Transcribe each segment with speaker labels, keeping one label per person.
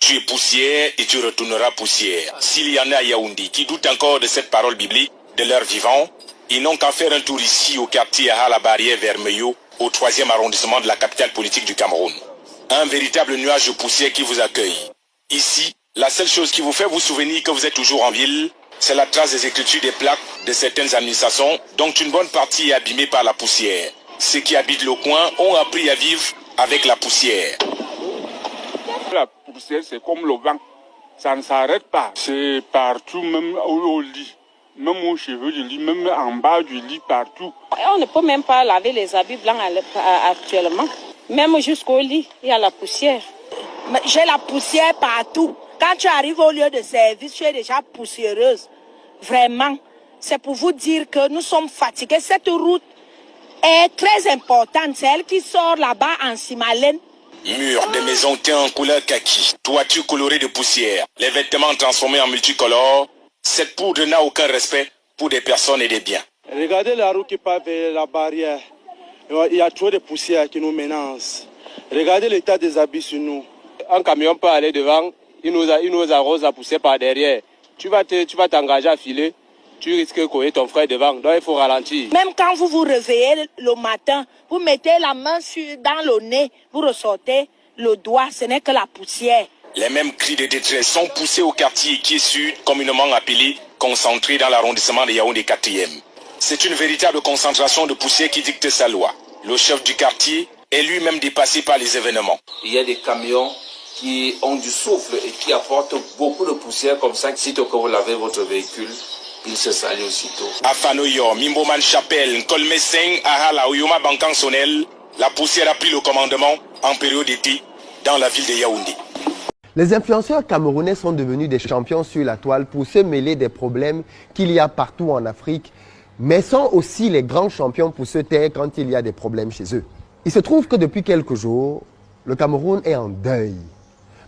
Speaker 1: Tu es poussière et tu retourneras poussière. S'il y en a à Yaoundé qui doutent encore de cette parole biblique de leur vivant, ils n'ont qu'à faire un tour ici au quartier à la barrière Vermeillot, au 3e arrondissement de la capitale politique du Cameroun. Un véritable nuage de poussière qui vous accueille. Ici, la seule chose qui vous fait vous souvenir que vous êtes toujours en ville, c'est la trace des écritures des plaques de certaines administrations, dont une bonne partie est abîmée par la poussière. Ceux qui habitent le coin ont appris à vivre avec la poussière.
Speaker 2: La poussière, c'est comme le vent. Ça ne s'arrête pas. C'est partout, même au lit. Même aux cheveux du lit, même en bas du lit, partout.
Speaker 3: On ne peut même pas laver les habits blancs actuellement. Même jusqu'au lit, il y a la poussière.
Speaker 4: J'ai la poussière partout. Quand tu arrives au lieu de service, tu es déjà poussiéreuse. Vraiment, c'est pour vous dire que nous sommes fatigués. Cette route est très importante. C'est elle qui sort là-bas en Simalène.
Speaker 1: Murs de maisons teints en couleur kaki, toitures colorées de poussière, les vêtements transformés en multicolores. Cette poudre n'a aucun respect pour des personnes et des biens.
Speaker 5: Regardez la route qui part vers la barrière. Il y a trop de poussière qui nous menace. Regardez l'état des habits sur nous.
Speaker 6: Un camion peut aller devant, il nous arrose la poussière par derrière. Tu vas t'engager à filer, tu risques de courir ton frère devant, donc il faut ralentir.
Speaker 4: Même quand vous vous réveillez le matin, vous mettez la main dans le nez, vous ressortez le doigt, ce n'est que la poussière.
Speaker 1: Les mêmes cris de détresse sont poussés au quartier qui est sud, communément appelé concentré dans l'arrondissement de Yaoundé 4e. C'est une véritable concentration de poussière qui dicte sa loi. Le chef du quartier est lui-même dépassé par les événements.
Speaker 7: Il y a des camions qui ont du souffle et qui apportent beaucoup de poussière comme ça. Sitôt que vous lavez votre véhicule, il se salit aussitôt.
Speaker 1: À Fanoyo, Mimboman Chapelle, Kolmeseng, Ahala, Oyoma Bankan Sonel, la poussière a pris le commandement en période d'été dans la ville de Yaoundé.
Speaker 8: Les influenceurs camerounais sont devenus des champions sur la toile pour se mêler des problèmes qu'il y a partout en Afrique, mais sont aussi les grands champions pour se taire quand il y a des problèmes chez eux. Il se trouve que depuis quelques jours, le Cameroun est en deuil,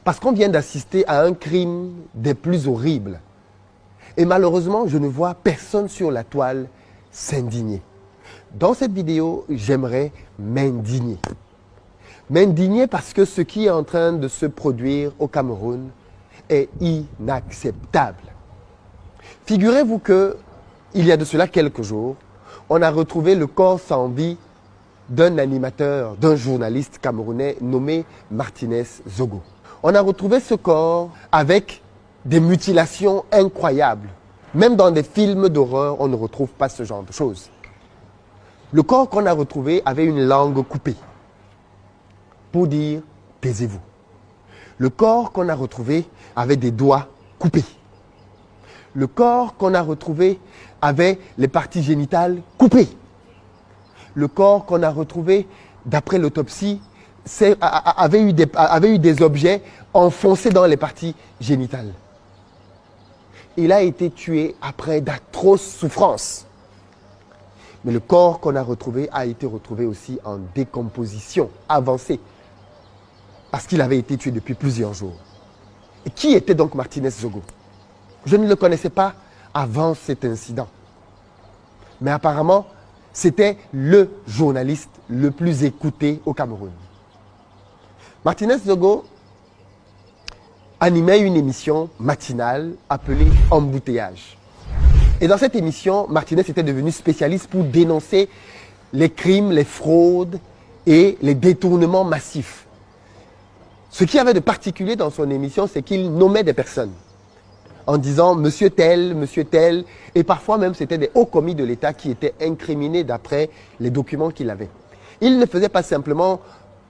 Speaker 8: parce qu'on vient d'assister à un crime des plus horribles. Et malheureusement, je ne vois personne sur la toile s'indigner. Dans cette vidéo, j'aimerais m'indigner. M'indigner parce que ce qui est en train de se produire au Cameroun est inacceptable. Figurez-vous que, il y a de cela quelques jours, on a retrouvé le corps sans vie d'un animateur, d'un journaliste camerounais nommé Martinez Zogo. On a retrouvé ce corps avec des mutilations incroyables. Même dans des films d'horreur, on ne retrouve pas ce genre de choses. Le corps qu'on a retrouvé avait une langue coupée. Pour dire, taisez-vous. Le corps qu'on a retrouvé avait des doigts coupés. Le corps qu'on a retrouvé avait les parties génitales coupées. Le corps qu'on a retrouvé, d'après l'autopsie, avait eu des objets enfoncés dans les parties génitales. Il a été tué après d'atroces souffrances. Mais le corps qu'on a retrouvé a été retrouvé aussi en décomposition avancée. Parce qu'il avait été tué depuis plusieurs jours. Et qui était donc Martinez Zogo? Je ne le connaissais pas avant cet incident. Mais apparemment, c'était le journaliste le plus écouté au Cameroun. Martinez Zogo animait une émission matinale appelée Embouteillage. Et dans cette émission, Martinez était devenu spécialiste pour dénoncer les crimes, les fraudes et les détournements massifs. Ce qu'il y avait de particulier dans son émission, c'est qu'il nommait des personnes en disant « Monsieur tel », et parfois même c'était des hauts commis de l'État qui étaient incriminés d'après les documents qu'il avait. Il ne faisait pas simplement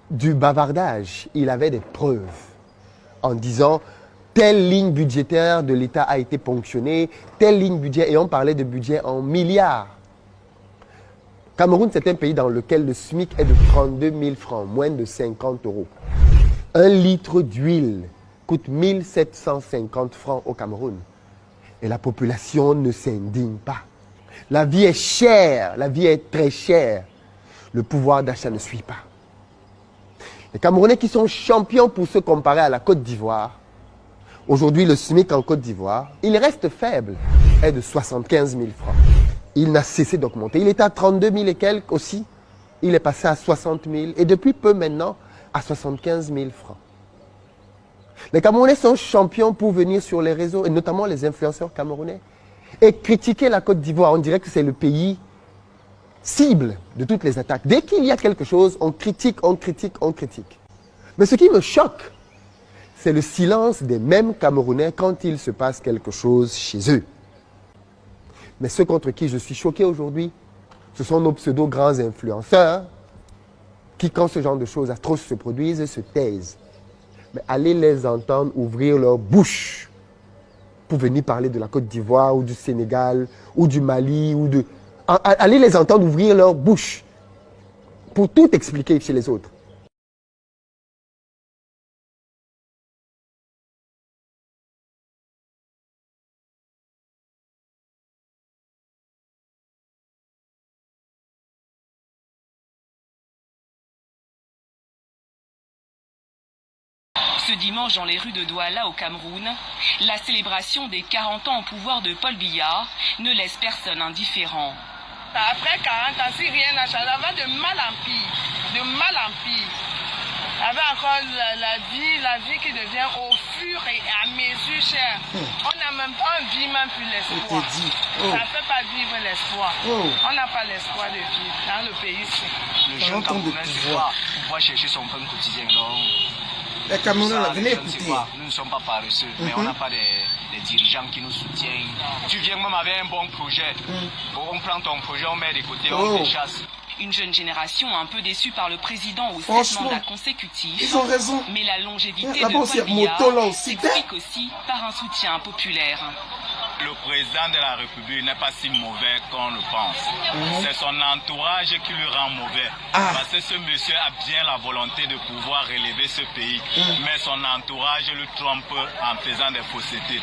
Speaker 8: du bavardage, il avait des preuves en disant « Telle ligne budgétaire de l'État a été ponctionnée, telle ligne budget », et on parlait de budget en milliards. Cameroun, c'est un pays dans lequel le SMIC est de 32 000 francs, moins de 50 €. Un litre d'huile coûte 1750 francs au Cameroun. Et la population ne s'indigne pas. La vie est chère, la vie est très chère. Le pouvoir d'achat ne suit pas. Les Camerounais qui sont champions pour se comparer à la Côte d'Ivoire, aujourd'hui le SMIC en Côte d'Ivoire, il reste faible, est de 75 000 francs. Il n'a cessé d'augmenter. Il était à 32 000 et quelques aussi. Il est passé à 60 000 et depuis peu maintenant, à 75 000 francs. Les Camerounais sont champions pour venir sur les réseaux, et notamment les influenceurs camerounais, et critiquer la Côte d'Ivoire. On dirait que c'est le pays cible de toutes les attaques. Dès qu'il y a quelque chose, on critique, on critique, on critique. Mais ce qui me choque, c'est le silence des mêmes Camerounais quand il se passe quelque chose chez eux. Mais ceux contre qui je suis choqué aujourd'hui, ce sont nos pseudo-grands influenceurs qui, quand ce genre de choses atroces se produisent, se taisent. Mais allez les entendre ouvrir leur bouche pour venir parler de la Côte d'Ivoire ou du Sénégal ou du Mali ou de... Allez les entendre ouvrir leur bouche pour tout expliquer chez les autres.
Speaker 9: Ce dimanche, dans les rues de Douala au Cameroun, la célébration des 40 ans au pouvoir de Paul Biya ne laisse personne indifférent.
Speaker 10: Après 40 ans, si rien n'a changé, ça va de mal en pire, de mal en pire. Avec encore la vie qui devient au fur et à mesure chère. On n'a même pas, on vit même plus l'espoir. Ça ne fait pas vivre l'espoir. On n'a pas l'espoir de vivre dans le pays.
Speaker 11: Le jeune Camerounais se voit pouvoir chercher son pain quotidien. Les Camerounais, venez écouter. Nous ne sommes pas paresseux, mais on n'a pas des dirigeants qui nous soutiennent. Tu viens même avec un bon projet. On prend ton projet, on met de côté, on te chasse.
Speaker 9: Une jeune génération un peu déçue par le président au 7 mandats consécutifs.
Speaker 11: Ils ont raison.
Speaker 9: Mais la longévité de Paul Biya s'explique aussi par un soutien populaire.
Speaker 12: Le président de la République n'est pas si mauvais qu'on le pense. C'est son entourage qui le rend mauvais. Parce que ce monsieur a bien la volonté de pouvoir relever ce pays. Mais son entourage le trompe en faisant des faussetés.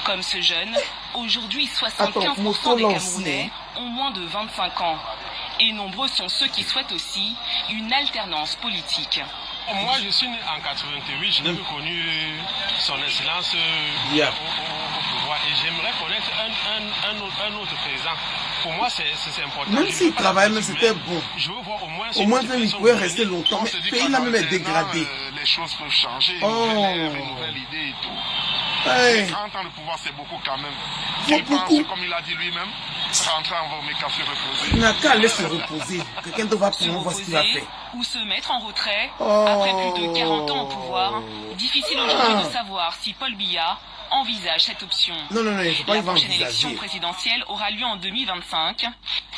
Speaker 9: Comme ce jeune, aujourd'hui 75% des Camerounais ont moins de 25 ans. Et nombreux sont ceux qui souhaitent aussi une alternance politique.
Speaker 13: Moi, je suis né en 88, je n'ai plus connu son excellence au pouvoir. Et j'aimerais connaître un autre président. Pour moi, c'est important.
Speaker 11: Même s'il travaille, mais c'était bon.
Speaker 13: Je veux voir
Speaker 11: au moins il pouvait rester longtemps. Mais le pays là même est dégradé.
Speaker 13: Les choses peuvent changer, une nouvelle idée et tout. 30 ans de pouvoir, c'est beaucoup quand même. Il pense, comme il a dit lui-même, rentrer en vos cafés reposer.
Speaker 11: Il n'a qu'à aller se reposer. Quelqu'un devra prendre voir ce qu'il a fait.
Speaker 9: Ou se mettre en retrait. Après plus de 40 ans au pouvoir, difficile aujourd'hui de savoir si Paul Biya envisage cette option.
Speaker 11: Non, il faut pas
Speaker 9: La prochaine élection présidentielle aura lieu en 2025.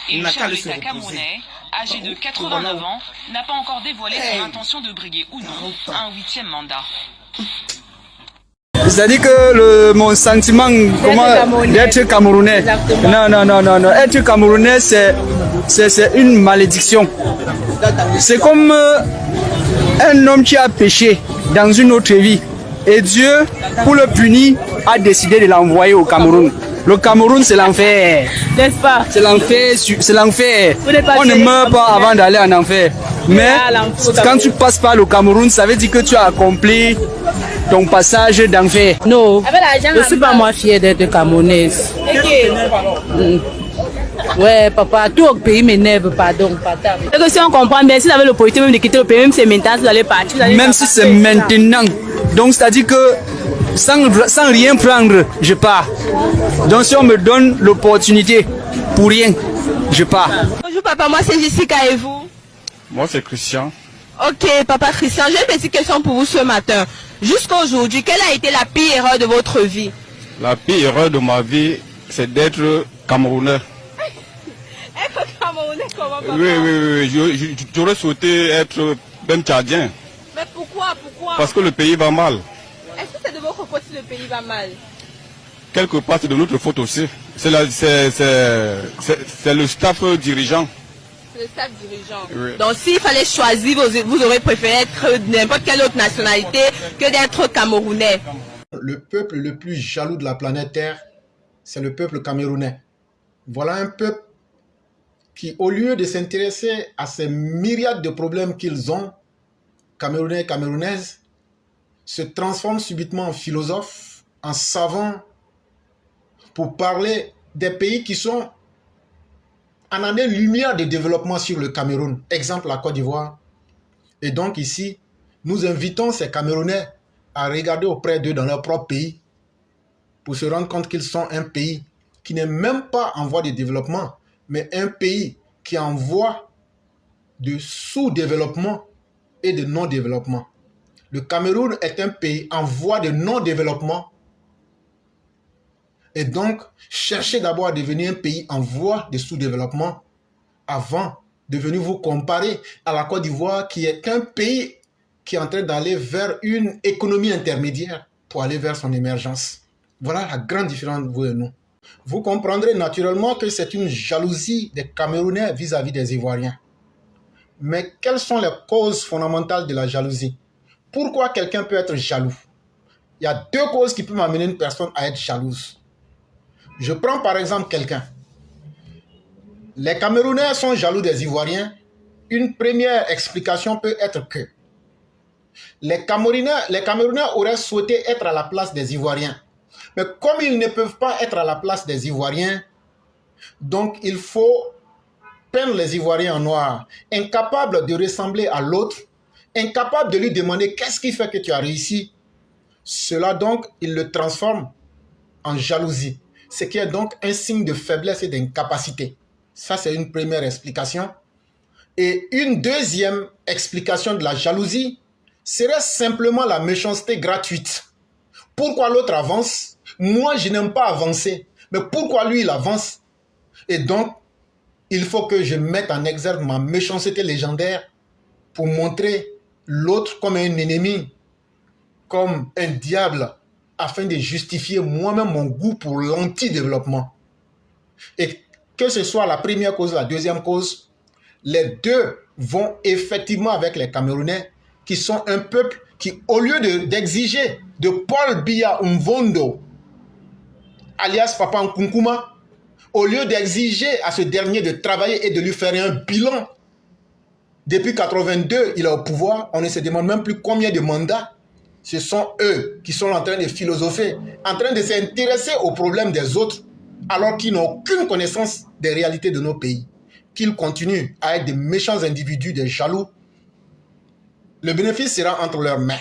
Speaker 9: Et le chef de l'État camerounais, âgé de 89 ans, n'a pas encore dévoilé son intention de briguer ou non un 8e mandat.
Speaker 14: C'est-à-dire que mon sentiment d'être Camerounais, non, être Camerounais c'est une malédiction. C'est comme un homme qui a péché dans une autre vie et Dieu, pour le punir, a décidé de l'envoyer au Cameroun. Le Cameroun, c'est l'enfer.
Speaker 3: N'est-ce pas?
Speaker 14: C'est l'enfer. On ne meurt pas avant d'aller en enfer. Mais quand tu passes par le Cameroun, ça veut dire que tu as accompli ton passage d'enfer.
Speaker 3: Non, je ne suis pas moi fière d'être camerounaise. Ouais, papa, tout le pays m'énerve, pardon. Et que si on comprend bien, si vous avez l'opportunité même de quitter le pays, même si c'est maintenant, vous allez partir.
Speaker 14: Même si c'est maintenant. Donc, c'est-à-dire que sans rien prendre, je pars. Donc, si on me donne l'opportunité pour rien, je pars.
Speaker 10: Bonjour papa, moi c'est Jessica et vous?
Speaker 2: Moi c'est Christian.
Speaker 10: Ok, papa Christian, j'ai une petite question pour vous ce matin. Jusqu'à aujourd'hui, quelle a été la pire erreur de votre vie?
Speaker 2: La pire erreur de ma vie, c'est d'être Camerounais.
Speaker 10: Être Camerounais comment, papa?
Speaker 2: Oui, j'aurais souhaité être même Tchadien.
Speaker 10: Mais pourquoi?
Speaker 2: Parce que le pays va mal.
Speaker 10: Est-ce que c'est de votre faute si le pays va mal?
Speaker 2: Quelque part, c'est de notre faute aussi. C'est le staff dirigeant.
Speaker 10: Le staff dirigeant.
Speaker 2: Oui.
Speaker 10: Donc s'il fallait choisir, vous aurez préféré être n'importe quelle autre nationalité que d'être Camerounais.
Speaker 15: Le peuple le plus jaloux de la planète Terre, c'est le peuple camerounais. Voilà un peuple qui, au lieu de s'intéresser à ces myriades de problèmes qu'ils ont, Camerounais et Camerounaises, se transforme subitement en philosophe, en savant, pour parler des pays qui sont en année-lumière de développement sur le Cameroun. Exemple, la Côte d'Ivoire. Et donc ici, nous invitons ces Camerounais à regarder auprès d'eux dans leur propre pays pour se rendre compte qu'ils sont un pays qui n'est même pas en voie de développement, mais un pays qui est en voie de sous-développement et de non-développement. Le Cameroun est un pays en voie de non-développement. Et donc, cherchez d'abord à devenir un pays en voie de sous-développement avant de venir vous comparer à la Côte d'Ivoire qui est qu'un pays qui est en train d'aller vers une économie intermédiaire pour aller vers son émergence. Voilà la grande différence entre vous et nous. Vous comprendrez naturellement que c'est une jalousie des Camerounais vis-à-vis des Ivoiriens. Mais quelles sont les causes fondamentales de la jalousie? Pourquoi quelqu'un peut être jaloux? Il y a deux causes qui peuvent amener une personne à être jalouse. Je prends par exemple quelqu'un. Les Camerounais sont jaloux des Ivoiriens. Une première explication peut être que les Camerounais auraient souhaité être à la place des Ivoiriens. Mais comme ils ne peuvent pas être à la place des Ivoiriens, donc il faut peindre les Ivoiriens en noir, incapables de ressembler à l'autre, incapables de lui demander qu'est-ce qui fait que tu as réussi. Cela donc, il le transforme en jalousie, ce qui est donc un signe de faiblesse et d'incapacité. Ça, c'est une première explication. Et une deuxième explication de la jalousie serait simplement la méchanceté gratuite. Pourquoi l'autre avance? Moi, je n'aime pas avancer. Mais pourquoi lui, il avance? Et donc, il faut que je mette en exergue ma méchanceté légendaire pour montrer l'autre comme un ennemi, comme un diable, afin de justifier moi-même mon goût pour l'anti-développement. Et que ce soit la première cause ou la deuxième cause, les deux vont effectivement avec les Camerounais, qui sont un peuple qui, au lieu d'exiger de Paul Biya Mvondo, alias Papa Nkunkuma, au lieu d'exiger à ce dernier de travailler et de lui faire un bilan, depuis 82, il est au pouvoir, on ne se demande même plus combien de mandats. Ce sont eux qui sont en train de philosopher, en train de s'intéresser aux problèmes des autres, alors qu'ils n'ont aucune connaissance des réalités de nos pays. Qu'ils continuent à être des méchants individus, des jaloux. Le bénéfice sera entre leurs mains.